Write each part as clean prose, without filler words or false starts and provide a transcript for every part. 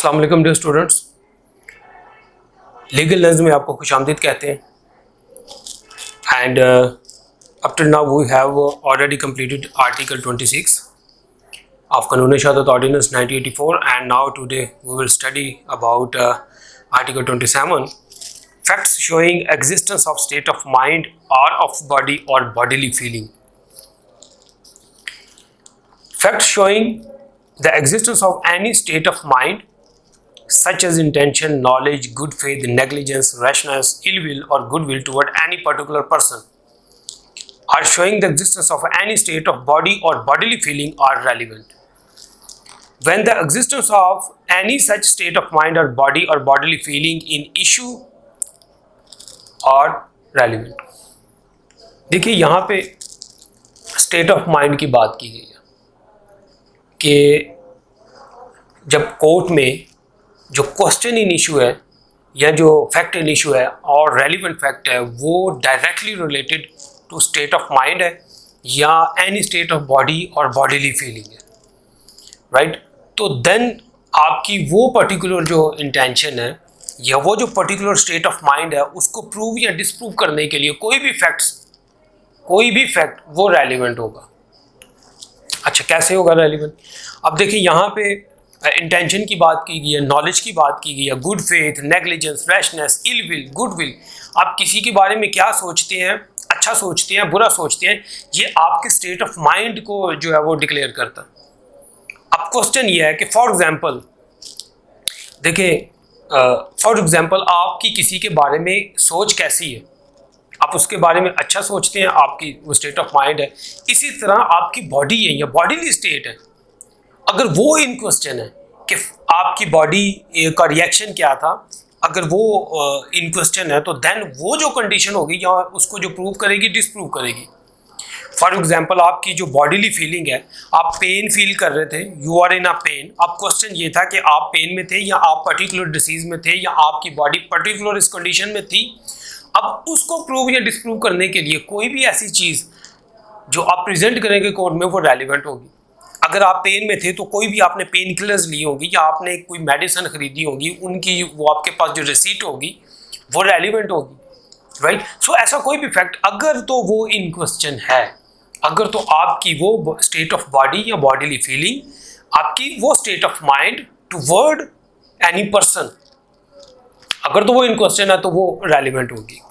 अस्सलाम वालेकुम dear students, legal learns में आपको खुशामदीद कहते हैं। And up till now we have already completed article 26 of Kanun Shahadat Ordinance 1984, and now today we will study about article 27, facts showing existence of state of mind or of body or bodily feeling. Facts showing the existence of any state of mind such as intention, knowledge, good faith, negligence, rashness, ill will or goodwill toward any particular person, are showing the existence of any state of body or bodily feeling are relevant. When the existence of any such state of mind or bodily feeling in issue are relevant. देखिए यहाँ पे state of mind की बात की गई है कि जब कोर्ट में जो क्वेश्चन इन इशू है या जो फैक्ट इन इशू है और रेलिवेंट फैक्ट है वो directly related to state of mind है या एनी स्टेट ऑफ बॉडी और बॉडीली फीलिंग है, राइट? तो देन आपकी वो पर्टिकुलर जो इंटेंशन है या वो जो पर्टिकुलर स्टेट ऑफ माइंड है उसको प्रूव या डिसप्रूव करने के लिए कोई भी फैक्ट वो रेलिवेंट होगा। अच्छा, कैसे होगा रेलिवेंट? अब देखिए यहाँ पे इंटेंशन की बात की गई है, नॉलेज की बात की गई है, good faith, negligence, rashness, ill will, goodwill. आप किसी के बारे में क्या सोचते हैं, अच्छा सोचते हैं, बुरा सोचते हैं, ये आपके स्टेट ऑफ माइंड को जो है वो डिक्लेयर करता है। अब क्वेश्चन ये है कि फॉर एग्जांपल देखिए, फॉर एग्जांपल आपकी किसी के बारे में सोच कैसी है, आप उसके बारे में अच्छा सोचते हैं, आपकी वो स्टेट ऑफ माइंड है। इसी तरह आपकी बॉडी है या बॉडीली स्टेट है, अगर वो इन क्वेश्चन है कि आपकी बॉडी का रिएक्शन क्या था, अगर वो इन क्वेश्चन है तो देन वो जो कंडीशन होगी या उसको जो प्रूव करेगी डिसप्रूव करेगी। फॉर एग्जांपल आपकी जो बॉडीली फीलिंग है, आप पेन फील कर रहे थे, you are in a pain. अब क्वेश्चन ये था कि आप पेन में थे या आप पर्टिकुलर डिसीज में थे या आपकी बॉडी पर्टिकुलर इस कंडीशन में थी। अब उसको प्रूव या डिसप्रूव करने के लिए कोई भी ऐसी चीज़ जो आप प्रेजेंट करेंगे कोर्ट में वो रेलिवेंट होगी। अगर आप पेन में थे तो कोई भी आपने पेन किलर्स ली होगी या आपने कोई मेडिसिन खरीदी होगी, उनकी वो आपके पास जो रिसीट होगी वो रेलिवेंट होगी, राइट? सो ऐसा कोई भी फैक्ट अगर तो वो इन क्वेश्चन है, अगर तो आपकी वो स्टेट ऑफ बॉडी या बॉडीली फीलिंग, आपकी वो state of mind toward any person, अगर तो वो इन क्वेश्चन है तो वो रेलिवेंट होगी।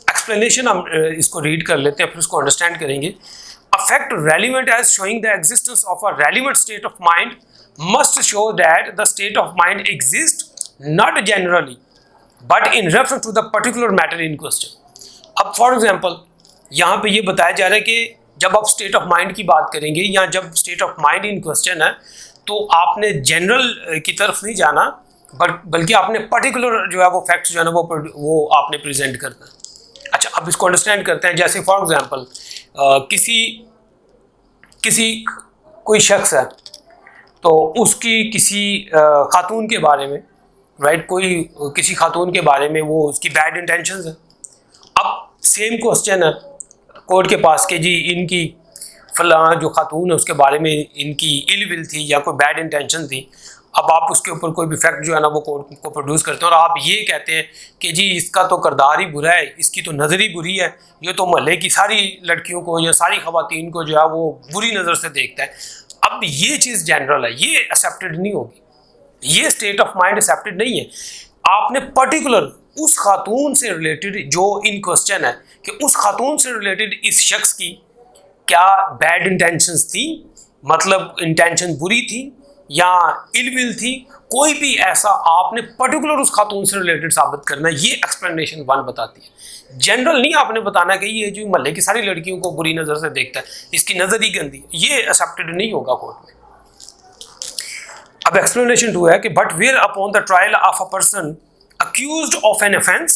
एक्सप्लेनेशन हम इसको रीड कर लेते हैं, फिर उसको अंडरस्टैंड करेंगे। A fact relevant as showing the existence of a relevant state of mind must show that the state of mind exists not generally but in reference to the particular matter in question. अब for example यहाँ पे ये बताया जा रहा है कि जब आप स्टेट ऑफ माइंड की बात करेंगे या जब state of mind in question है तो आपने जनरल की तरफ नहीं जाना बल्कि आपने पर्टिकुलर जो है वो फैक्ट्स जो है ना वो आपने प्रेजेंट करना है। अच्छा, अब इसको अंडरस्टैंड करते हैं। जैसे फॉर एग्जांपल किसी कोई शख्स है तो उसकी किसी खातून के बारे में, राइट, कोई किसी खातून के बारे में वो उसकी बैड इंटेंशंस है। अब सेम क्वेश्चन है कोर्ट के पास कि जी इनकी फलां जो खातून है उसके बारे में इनकी इल विल थी या कोई बैड इंटेंशन थी। अब आप उसके ऊपर कोई भी फैक्ट जो है ना वो कोर्ट को प्रोड्यूस करते हैं और आप ये कहते हैं कि जी इसका तो किरदार ही बुरा है, इसकी तो नज़र ही बुरी है, ये तो मोहल्ले की सारी लड़कियों को या सारी ख़वातीन को जो है वो बुरी नज़र से देखता है। अब ये चीज़ जनरल है, ये एक्सेप्टेड नहीं होगी, ये स्टेट ऑफ माइंड एक्सेप्टेड नहीं है। आपने पर्टिकुलर उस खातून से रिलेटेड जो इन क्वेश्चन है कि उस खातून से रिलेटेड इस शख्स की क्या बैड इंटेंशंस थी, मतलब इंटेंशन बुरी थी या इल विल थी, कोई भी ऐसा आपने पर्टिकुलर उस खातून से रिलेटेड साबित करना है। ये एक्सप्लेनेशन 1 बताती है। जनरल नहीं आपने बताना कि ये जो मोहल्ले की सारी लड़कियों को बुरी नज़र से देखता है, इसकी नज़र ही गंदी है, ये एक्सेप्टेड नहीं होगा कोर्ट में। अब एक्सप्लेनेशन 2 है कि but whereupon the trial of a person accused of an offense,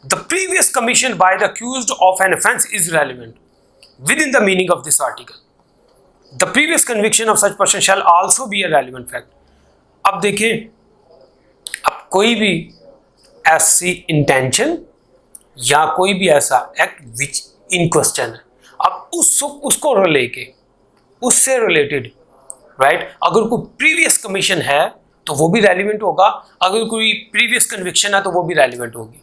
the previous commission by the accused of an offense is relevant within the meaning of this article. The previous conviction of such person shall also be a relevant fact. अब देखें, अब कोई भी ऐसी intention या कोई भी ऐसा एक्ट विच इन क्वेश्चन है, अब उसको लेके उससे रिलेटेड, राइट, अगर कोई प्रीवियस कमीशन है तो वो भी रेलिवेंट होगा, अगर कोई प्रीवियस कन्विक्शन है तो वो भी रेलिवेंट होगी,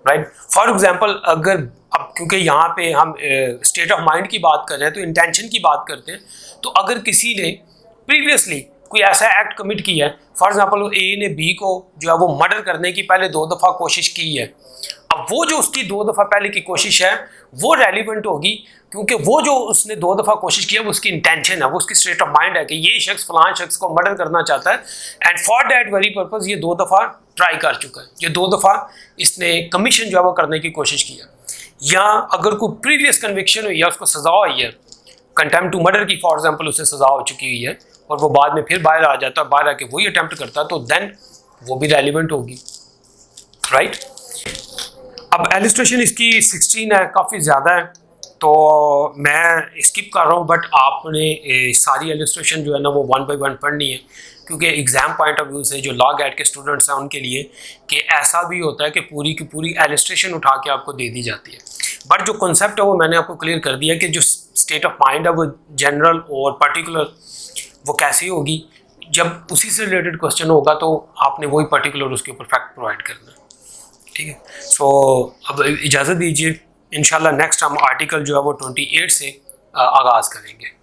राइट। फॉर एग्जांपल अगर अब क्योंकि यहाँ पे हम स्टेट ऑफ माइंड की बात कर रहे हैं तो इंटेंशन की बात करते हैं, तो अगर किसी ने प्रीवियसली कोई ऐसा एक्ट कमिट किया है, फॉर एग्जांपल ए ने बी को जो है वो मर्डर करने की पहले 2 दफ़ा कोशिश की है, अब वो जो उसकी 2 दफ़ा पहले की कोशिश है वो रेलिवेंट होगी, क्योंकि वो जो उसने 2 दफ़ा कोशिश किया वो उसकी इंटेंशन है, वो उसकी स्टेट ऑफ माइंड है कि ये शख्स फलां शख्स को मर्डर करना चाहता है and for that very purpose ये 2 दफ़ा ट्राई कर चुका है, ये 2 दफ़ा इसने कमीशन जो है वो करने की कोशिश की है। या अगर कोई प्रीवियस कन्विक्शन हुई है, उसको सज़ा हुई है, कंटेम्प्ट टू मर्डर की फॉर एग्जाम्पल उसे सज़ा हो चुकी हुई है और वो बाद में फिर बाहर आ जाता है, बाहर आके वही अटैम्प्ट करता है, तो देन वो भी रेलिवेंट होगी, राइट। अब एलिस्ट्रेशन इसकी 16 है, काफ़ी ज़्यादा है, तो मैं स्किप कर रहा हूँ, बट आपने सारी एलिस्ट्रेशन जो है ना वो 1 बाय 1 पढ़नी है, क्योंकि एग्ज़ाम पॉइंट ऑफ व्यू से जो लॉ गेट के स्टूडेंट्स हैं उनके लिए कि ऐसा भी होता है कि पूरी की पूरी एलिस्ट्रेशन उठा के आपको दे दी जाती है, बट जो कॉन्सेप्ट है वो मैंने आपको क्लियर कर दिया कि जो स्टेट ऑफ माइंड है वो जनरल और पर्टिकुलर वो कैसे होगी, जब उसी से रिलेटेड क्वेश्चन होगा तो आपने वही पर्टिकुलर उसके ऊपर फैक्ट प्रोवाइड करना है, ठीक है। सो अब इजाज़त दीजिए, इंशाल्लाह नेक्स्ट हम आर्टिकल जो है वो 28 से आगाज़ करेंगे।